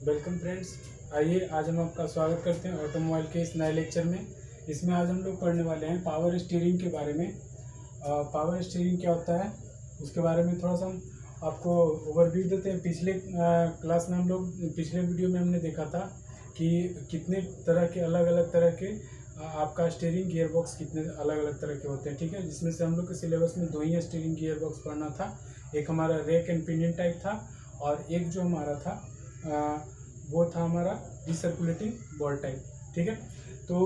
Welcome friends. आइए आज हम आपका स्वागत करते हैं ऑटोमोबाइल के इस नए लेक्चर में। इसमें आज हम लोग पढ़ने वाले हैं पावर स्टीयरिंग के बारे में। पावर स्टीयरिंग क्या होता है उसके बारे में थोड़ा सा हम आपको ओवरव्यू देते हैं। पिछले क्लास में हम लोग पिछले वीडियो में हमने देखा था कि कितने तरह के अलग अलग तरह के आपका स्टीयरिंग गियर बॉक्स कितने अलग अलग तरह के होते हैं, ठीक है। जिसमें से हम लोग के सिलेबस में दो ही स्टीयरिंग गियर बॉक्स पढ़ना था। एक हमारा रैक एंड पिनियन टाइप था और एक जो हमारा था वो था हमारा रिसर्कुलेटिंग बॉल टाइप, ठीक है। तो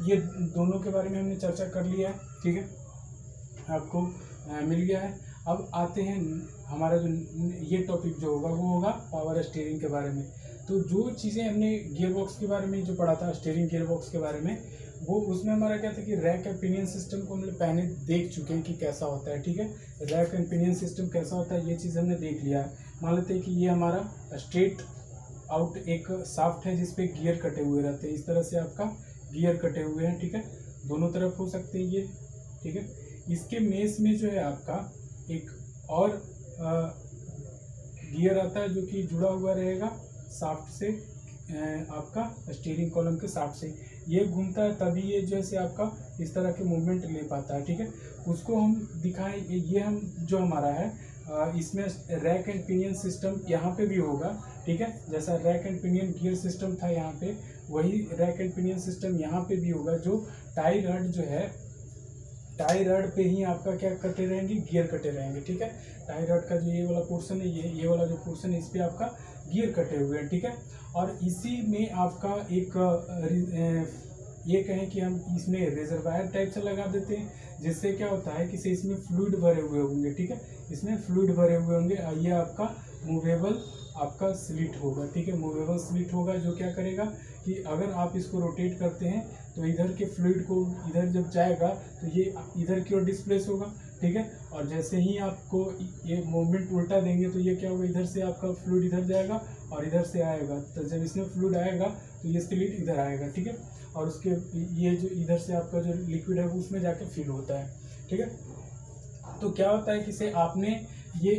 ये दोनों के बारे में हमने चर्चा कर लिया है, ठीक है, आपको मिल गया है। अब आते हैं हमारा जो ये टॉपिक जो होगा वो होगा पावर स्टीयरिंग के बारे में। तो जो चीज़ें हमने गियर बॉक्स के बारे में जो पढ़ा था स्टीयरिंग गियर बॉक्स के बारे में, वो उसमें हमारा क्या था कि रैक एंड पिनियन सिस्टम को हम लोग पहले देख चुके हैं कि कैसा होता है, ठीक है। रैक एंड पिनियन सिस्टम कैसा होता है ये चीज़ हमने देख लिया है। मान लेते हैं कि ये हमारा स्ट्रेट आउट एक शाफ्ट है जिसपे गियर कटे हुए रहते हैं। इस तरह से आपका गियर कटे हुए हैं, ठीक है, दोनों तरफ हो सकते हैं ये, ठीक है। इसके मेस में जो है आपका एक और गियर आता है जो कि जुड़ा हुआ रहेगा शाफ्ट से, आपका स्टीयरिंग कॉलम के शाफ्ट से ये घूमता है, तभी ये जैसे आपका इस तरह के मूवमेंट ले पाता है, ठीक है। उसको हम दिखाएं, ये हम जो हमारा है इसमें रैक एंड पिनियन सिस्टम यहाँ पे भी होगा, ठीक है। जैसा rack and pinion gear system था यहाँ पे, वही रैक एंड पिनियन सिस्टम यहाँ पे भी होगा। जो टाई रड जो है, टाई रड पे ही आपका क्या कटे रहेंगे, गियर कटे रहेंगे, ठीक है। टाई रड का जो ये वाला पोर्शन है, ये वाला जो पोर्शन है, इस पे आपका गियर कटे हुए हैं, ठीक है। और इसी में आपका एक ये कहें कि हम इसमें रिजर्वायर टाइप से लगा देते हैं, जिससे क्या होता है कि इसमें फ्लूइड भरे हुए होंगे, ठीक है। इसमें फ्लूइड भरे हुए होंगे। ये आपका मूवेबल आपका स्लिट होगा, ठीक है। मूवेबल स्लिट होगा जो क्या करेगा कि अगर आप इसको रोटेट करते हैं तो इधर के फ्लूइड को इधर जब जाएगा तो ये इधर की ओर डिस्प्लेस होगा, ठीक है। और जैसे ही आपको ये मूवमेंट उल्टा देंगे तो ये क्या होगा, इधर से आपका फ्लूइड इधर जाएगा और इधर से आएगा। तो जब इसमें फ्लूइड आएगा तो ये स्लिट इधर आएगा, ठीक है। और उसके ये जो इधर से आपका जो लिक्विड है वो उसमें जाके फिल होता है, ठीक है। तो क्या होता है कि से आपने ये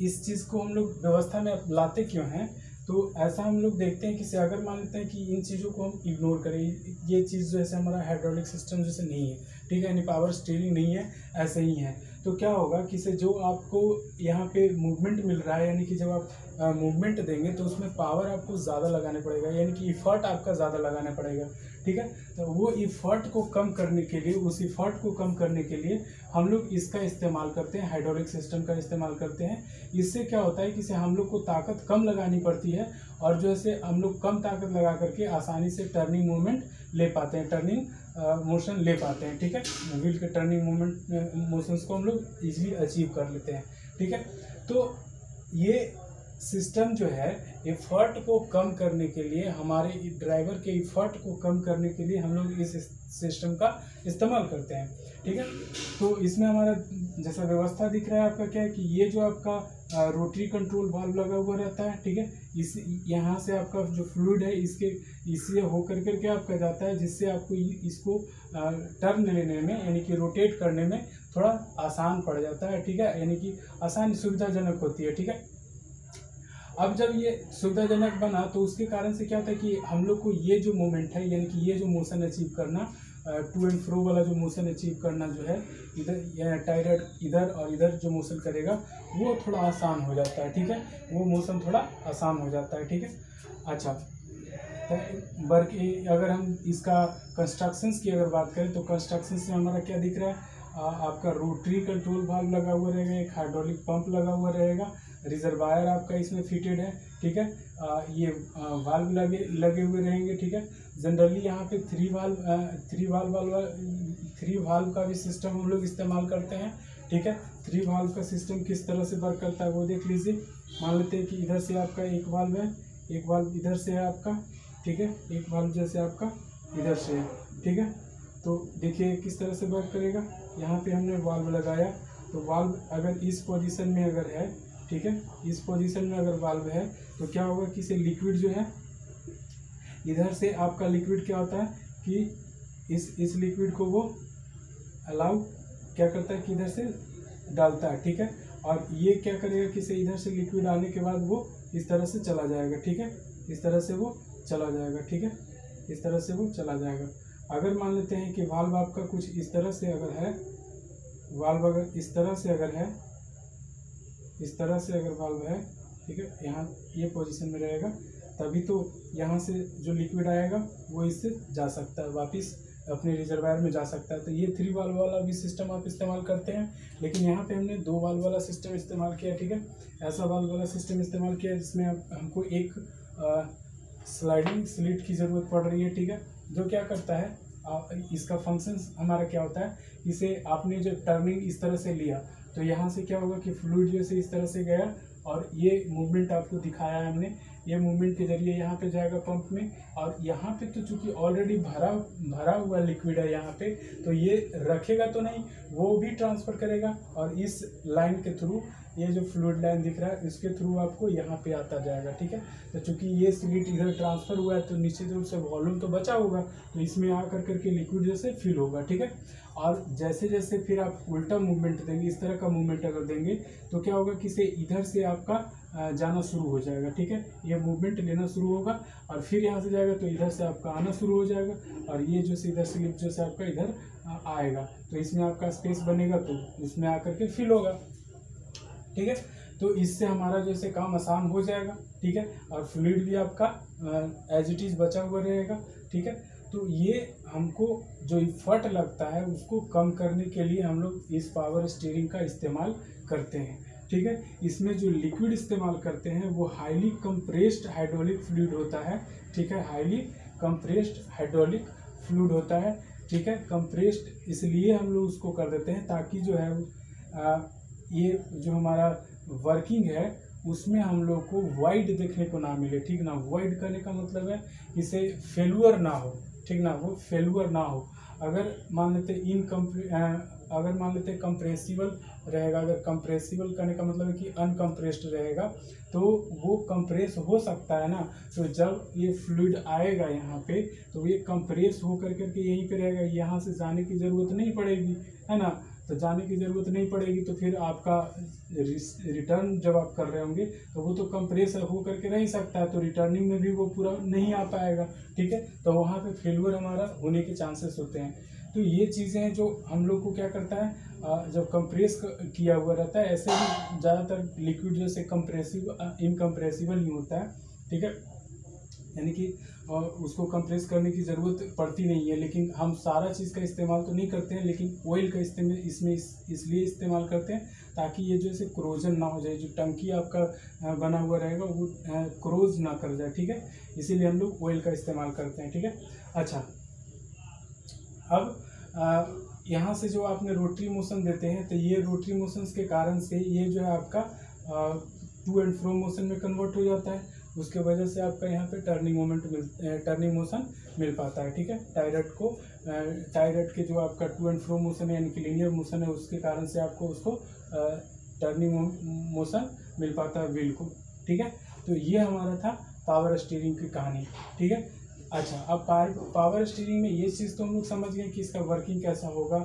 इस चीज़ को हम लोग व्यवस्था में लाते क्यों हैं, तो ऐसा हम लोग देखते हैं कि से अगर मान लेते हैं कि इन चीज़ों को हम इग्नोर करें, ये चीज़ जैसे हमारा हाइड्रोलिक सिस्टम जैसे नहीं है, ठीक है, यानी पावर स्टीयरिंग नहीं है, ऐसे ही है, तो क्या होगा कि से जो आपको यहाँ पे मूवमेंट मिल रहा है, यानी कि जब आप मूवमेंट देंगे तो उसमें पावर आपको ज़्यादा लगाने पड़ेगा, यानी कि इफर्ट आपका ज़्यादा लगाना पड़ेगा, ठीक है। तो वो इफर्ट को कम करने के लिए, उस इफर्ट को कम करने के लिए हम लोग इसका इस्तेमाल करते हैं, हाइड्रोलिक सिस्टम का इस्तेमाल करते हैं। इससे क्या होता है कि से हम लोग को ताकत कम लगानी पड़ती है और जो है हम लोग कम ताकत लगा करके आसानी से टर्निंग मूवमेंट ले पाते हैं, टर्निंग मोशन ले पाते हैं, ठीक है। व्हील के टर्निंग मूवमेंट मोशंस को हम लोग इजीली अचीव कर लेते हैं, ठीक है। तो ये सिस्टम जो है इफर्ट को कम करने के लिए, हमारे ड्राइवर के इफर्ट को कम करने के लिए हम लोग इस सिस्टम का इस्तेमाल करते हैं, ठीक है। तो इसमें हमारा जैसा व्यवस्था दिख रहा है आपका क्या है कि ये जो आपका रोटरी कंट्रोल वाल्व लगा हुआ रहता है, ठीक है। इस यहाँ से आपका जो फ्लूइड है इससे होकर करके आपका जाता है, जिससे आपको इसको टर्न लेने में यानी कि रोटेट करने में थोड़ा आसान पड़ जाता है, ठीक है, यानी कि आसानी सुविधाजनक होती है, ठीक है। अब जब ये सुविधाजनक बना तो उसके कारण से क्या होता है कि हम लोग को ये जो मोमेंट है, यानी कि ये जो मोशन अचीव करना, टू एंड फ्रो वाला जो मोशन अचीव करना जो है, इधर टाई रड इधर और इधर जो मोशन करेगा वो थोड़ा आसान हो जाता है, ठीक है। वो मोशन थोड़ा आसान हो जाता है, ठीक है। अच्छा, तो वर्क अगर हम इसका कंस्ट्रक्शंस की अगर बात करें तो कंस्ट्रक्शंस में हमारा क्या दिख रहा है, आपका रोटरी कंट्रोल वाल्व लगा हुआ रहेगा, एक हाइड्रोलिक पंप लगा हुआ रहेगा, रिजर्वायर आपका इसमें फिटेड है, ठीक है। ये वाल्व लगे हुए रहेंगे, ठीक है। जनरली यहाँ पे थ्री वाल्व का भी सिस्टम हम लोग इस्तेमाल करते हैं, ठीक है। थ्री वाल्व का सिस्टम किस तरह से वर्क करता है वो देख लीजिए। मान लेते हैं कि इधर से आपका एक वाल्व है, एक वाल्व इधर से है आपका, ठीक है, एक वाल्व जैसे आपका इधर से है, ठीक है। तो देखिए किस तरह से वर्क करेगा। यहाँ पे हमने वाल्व लगाया तो वाल्व अगर इस पोजीशन में अगर है, ठीक है, इस पोजीशन में अगर वाल्व है तो क्या होगा कि से लिक्विड जो है इधर से आपका लिक्विड क्या होता है कि इस लिक्विड को वो अलाउ क्या करता है कि इधर से डालता है, ठीक है। और ये क्या करेगा कि से इधर से लिक्विड आने के बाद वो इस तरह से चला जाएगा, ठीक है, इस तरह से वो चला जाएगा, ठीक है, इस तरह से वो चला जाएगा। अगर मान लेते हैं कि वाल्व आपका कुछ इस तरह से अगर है, वाल्व अगर इस तरह से अगर है, इस तरह से अगर वाल्व है, ठीक है, यहाँ ये पोजीशन में रहेगा, तभी तो यहाँ से जो लिक्विड आएगा वो इससे जा सकता है, वापस अपने रिजर्वायर में जा सकता है। तो ये 3 वाल्व वाला भी सिस्टम आप इस्तेमाल करते हैं, लेकिन यहाँ पे हमने 2 वाल्व वाला सिस्टम इस्तेमाल किया, ठीक है, ऐसा वाल्व वाला सिस्टम इस्तेमाल किया जिसमें हमको एक स्लाइडिंग स्लिट की ज़रूरत पड़ रही है, ठीक है, जो क्या करता है, इसका फंक्शन हमारा क्या होता है, इसे आपने जो टर्निंग इस तरह से लिया तो यहाँ से क्या होगा कि फ्लूइड जैसे इस तरह से गया और ये मूवमेंट आपको दिखाया है हमने, ये मूवमेंट के जरिए यहाँ पे जाएगा पंप में, और यहाँ पे तो चूंकि ऑलरेडी भरा हुआ लिक्विड है यहाँ पे, तो ये रखेगा तो नहीं, वो भी ट्रांसफ़र करेगा, और इस लाइन के थ्रू, ये जो फ्लूइड लाइन दिख रहा है इसके थ्रू आपको यहाँ पे आता जाएगा, ठीक है। तो चूंकि ये स्लिट इधर ट्रांसफ़र हुआ है तो निश्चित रूप से वॉल्यूम तो बचा होगा, तो इसमें आकर करके लिक्विड जैसे फिल होगा, ठीक है। और जैसे जैसे फिर आप उल्टा मूवमेंट देंगे, इस तरह का मूवमेंट अगर देंगे तो क्या होगा कि इसे इधर से आपका जाना शुरू हो जाएगा, ठीक है, ये मूवमेंट लेना शुरू होगा और फिर यहाँ से जाएगा तो इधर से आपका आना शुरू हो जाएगा, और ये जो इधर स्लिप जो से आपका इधर आएगा, तो इसमें आपका स्पेस बनेगा तो इसमें आकर के फिल होगा, ठीक है। तो इससे हमारा जैसे काम आसान हो जाएगा, ठीक है, और फ्लूइड भी आपका एज इट इज़ बचा हुआ रहेगा, ठीक है। तो ये हमको जो इफर्ट लगता है उसको कम करने के लिए हम लोग इस पावर स्टीयरिंग का इस्तेमाल करते हैं, ठीक है। इसमें जो लिक्विड इस्तेमाल करते हैं वो हाईली कंप्रेस्ड हाइड्रोलिक फ्लूइड होता है, ठीक है, हाईली कंप्रेस्ड हाइड्रोलिक फ्लूइड होता है, ठीक है। कंप्रेस्ड इसलिए हम लोग उसको कर देते हैं ताकि जो है ये जो हमारा वर्किंग है उसमें हम लोग को वाइड देखने को ना मिले, ठीक ना। वाइड करने का मतलब है इसे फेलुअर ना हो, ठीक ना, वो फेलुअर ना हो। अगर मान लेते अगर मान लेते कंप्रेसिबल रहेगा, अगर कंप्रेसिबल करने का मतलब है कि अनकम्प्रेस्ड रहेगा, तो वो कंप्रेस हो सकता है ना, तो जब ये फ्लूइड आएगा यहाँ पे तो ये कंप्रेस हो कर करके यहीं पे रहेगा, यहाँ से जाने की ज़रूरत नहीं पड़ेगी, है ना। तो जाने की ज़रूरत नहीं पड़ेगी तो फिर आपका रिटर्न जब आप कर रहे होंगे तो वो तो कंप्रेस हो करके नहीं सकता है, तो रिटर्निंग में भी वो पूरा नहीं आ पाएगा, ठीक है। तो वहाँ पे फेलुअर हमारा होने के चांसेस होते हैं। तो ये चीज़ें हैं जो हम लोग को क्या करता है, जब कंप्रेस किया हुआ रहता है, ऐसे ही ज़्यादातर लिक्विड जैसे इनकम्प्रेसिबल ही होता है, ठीक है, यानी कि उसको कंप्रेस करने की ज़रूरत पड़ती नहीं है। लेकिन हम सारा चीज़ का इस्तेमाल तो नहीं करते हैं, लेकिन ऑयल का इस्तेमाल इसमें इसलिए इस्तेमाल करते हैं ताकि ये जैसे क्रोजन ना हो जाए, जो टंकी आपका बना हुआ रहेगा वो क्रोज ना कर जाए, ठीक है, इसीलिए हम लोग ऑयल का इस्तेमाल करते हैं, ठीक है। अच्छा, अब यहाँ से जो आपने रोटरी मोशन देते हैं तो ये रोटरी मोशंस के कारण से ये जो है आपका टू एंड फ्रो मोशन में कन्वर्ट हो जाता है, उसके वजह से आपका यहाँ पे टर्निंग मोशन मिल पाता है, ठीक है। टायरट के जो आपका टू एंड फ्रो मोशन है यानी कि लीनियर मोशन है, उसके कारण से आपको उसको टर्निंग मोशन मिल पाता है व्हील को, ठीक है। तो ये हमारा था पावर स्टीयरिंग की कहानी, ठीक है। अच्छा, अब पावर स्टीयरिंग में ये चीज़ तो हम लोग समझ गए कि इसका वर्किंग कैसा होगा,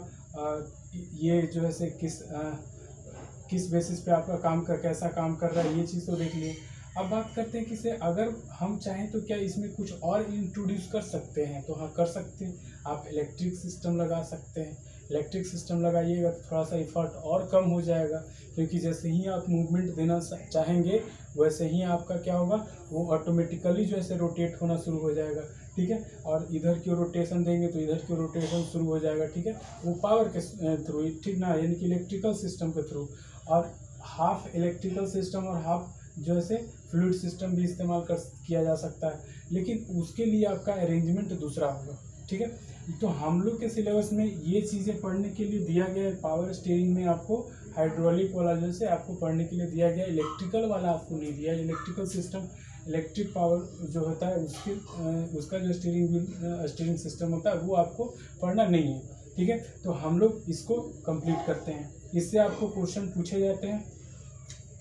ये जो है से किस बेसिस पे आपका कैसा काम कर रहा है, ये चीज़ तो देख लिए। अब बात करते हैं कि इसे अगर हम चाहें तो क्या इसमें कुछ और इंट्रोड्यूस कर सकते हैं, तो हाँ कर सकते हैं। आप इलेक्ट्रिक सिस्टम लगा सकते हैं, इलेक्ट्रिक सिस्टम लगाइएगा तो थोड़ा सा इफर्ट और कम हो जाएगा, क्योंकि जैसे ही आप मूवमेंट देना चाहेंगे वैसे ही आपका क्या होगा, वो ऑटोमेटिकली जो है रोटेट होना शुरू हो जाएगा, ठीक है। और इधर की रोटेशन देंगे तो इधर की रोटेशन शुरू हो जाएगा, ठीक है, वो पावर के थ्रू, ठीक ना, यानी कि इलेक्ट्रिकल सिस्टम के थ्रू। और हाफ इलेक्ट्रिकल सिस्टम और हाफ जो है फ्लूइड सिस्टम भी इस्तेमाल किया जा सकता है, लेकिन उसके लिए आपका अरेंजमेंट दूसरा होगा, ठीक है। तो हम लोग के सिलेबस में ये चीज़ें पढ़ने के लिए दिया गया है। पावर स्टीयरिंग में आपको हाइड्रोलिक वाला जो है आपको पढ़ने के लिए दिया गया, इलेक्ट्रिकल वाला आपको नहीं दिया। इलेक्ट्रिकल सिस्टम, इलेक्ट्रिक पावर जो होता है उसका जो स्टीयरिंग सिस्टम होता है वो आपको पढ़ना नहीं है, ठीक है। तो हम लोग इसको कंप्लीट करते हैं, इससे आपको क्वेश्चन पूछे जाते हैं,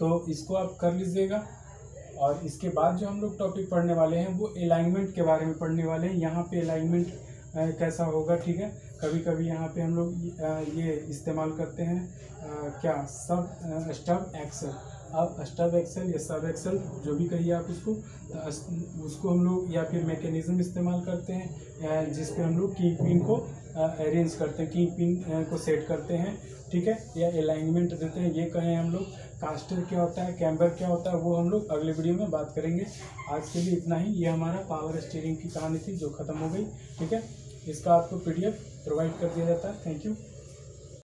तो इसको आप कर लीजिएगा। और इसके बाद जो हम लोग टॉपिक पढ़ने वाले हैं वो अलाइनमेंट के बारे में पढ़ने वाले हैं। यहाँ पे अलाइनमेंट कैसा होगा, ठीक है। कभी कभी यहाँ पे हम लोग ये इस्तेमाल करते हैं क्या, सब स्टब एक्सल, आप स्टब एक्सेल या सब एक्सेल जो भी कहिए आप उसको, तो उसको हम लोग या फिर मैकेनिज्म इस्तेमाल करते हैं जिस पे हम लोग किंग पिन को अरेंज करते हैं, किंग पिन को सेट करते हैं, ठीक है, या अलाइनमेंट देते हैं। ये कहें हम लोग कास्टर क्या होता है, कैम्बर क्या होता है, वो हम लोग अगले वीडियो में बात करेंगे। आज के लिए इतना ही। ये हमारा पावर स्टीयरिंग की कहानी थी जो ख़त्म हो गई, ठीक है। इसका आपको PDF प्रोवाइड कर दिया जाता है। Thank you.